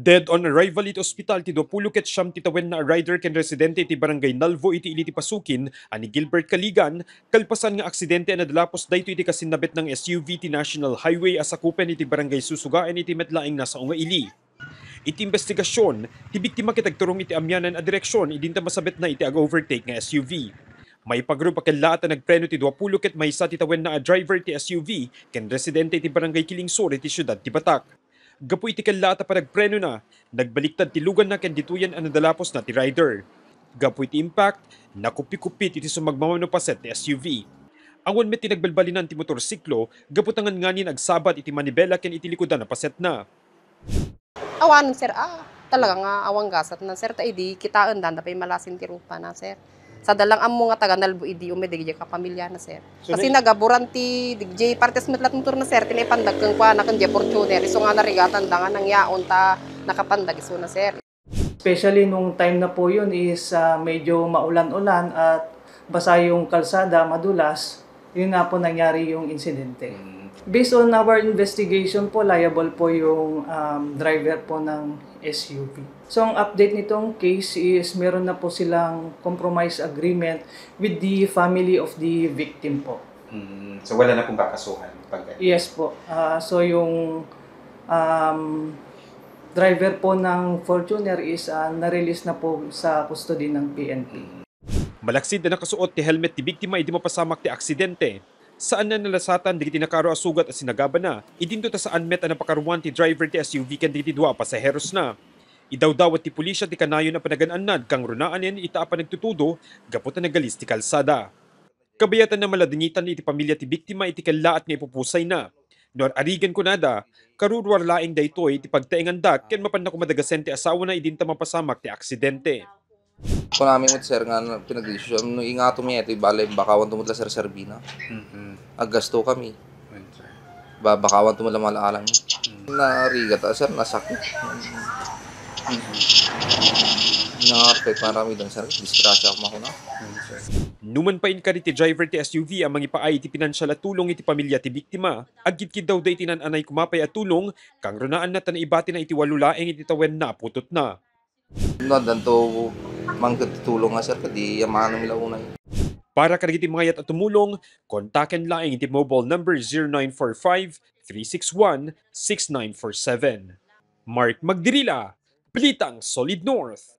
Dead on arrival iti ospital ti Duapulo ket siyam ti tawen na rider ken residente iti barangay Nalvo iti ili ti Pasukin ani Gilbert Kaligan kalpasan nga aksidente na dalapos dayto iti kasinabet ng SUV ti National Highway asakupen iti barangay Susugaan iti metlaing nasa unga ili. Iti investigasyon, ti biktima kitagturong iti amyanan a direksyon idinta masabet na iti ag-overtake nga SUV. May pagrupa ken laat na nagpreno ti Duapulo ket maysa ti tawen na a driver ti SUV ken residente iti barangay Kilingsur iti syudad ti Batak. Gapu iti kanlata pa nagpreno na, nagbaliktad ti lugan na ken dituyan ang nadalapos na ti rider. Gapu iti impact, nakupikupit iti sumagmamano paset ti SUV. Angon met tinagbalbalinan ti motorsiklo, gapu tangan nganin agsabat iti manibela ken iti likodan na paset na. Awanan sir, talaga nga awang gasat na sir, ta idi kitaan dan tapay malasin ti rupa na sir. Sa dalang amo nga taga Nalbo idi umedeg ka pamilya na sir. Kasi nagaburan ti DJ partes metlat motor na sir, tinay pandag kang kwa na kan Fortuner, iso nga narigatan dangan nang yaon ta nakapandag iso na sir. Especially nung time na po yun is medyo maulan-ulan at basa yung kalsada, madulas, yun nga po nangyari yung insidente. Based on our investigation po, liable po yung driver po ng SUV. So ang update nitong case is meron na po silang compromise agreement with the family of the victim po. So wala na pong kakasuhan? Yes po. So yung driver po ng Fortuner is na-release na po sa custody ng PNP. Malaksid na nakasuot ti helmet ti biktima idi mapasamak ti aksidente. Saan na nalasatan di tinakaro a sugat at sinagaba na, idinto ta saan met ang napakaruan ti driver ti SUV ken di dua pasaheros na. Idawdawat ti pulisya ti kanayon na panagananad kang runaanen ita pa nagtutudo gapot na nagalis ti kalsada. Kabayatan na maladingitan iti pamilya ti biktima iti kalaat nga ipupusay na. Noon arigan ko nada, karurwar laing daytoy ti pagtaingandak ken mapan na kumadagasen ti asawa na idinta mapasamak ti aksidente. Kung namin mo sir nga pinag-desisyon, no ingato mi ito, balay bakawan tumutla sir Serbina. Aggasto kami. Bakawan tumutla malaalang. Narigat sir, nasakit. Nakapit marami doon sir, disgrasya ako makuna. Numan pa inkari ti driver ti SUV ang mangipaay ti pinansyal at tulong iti pamilya ti biktima. Agkit daw day tinananay kumapay at tulong, kang runaan na tanaibati na iti walulaeng iti tawen na putot na. No, danto mangkatulong nga sir, kadi yamahan nila unay. Para karigiti mga yat at tumulong, kontaken laing iti mobile number 0945-361-6947. Mark Magdirila, Balitang Solid North.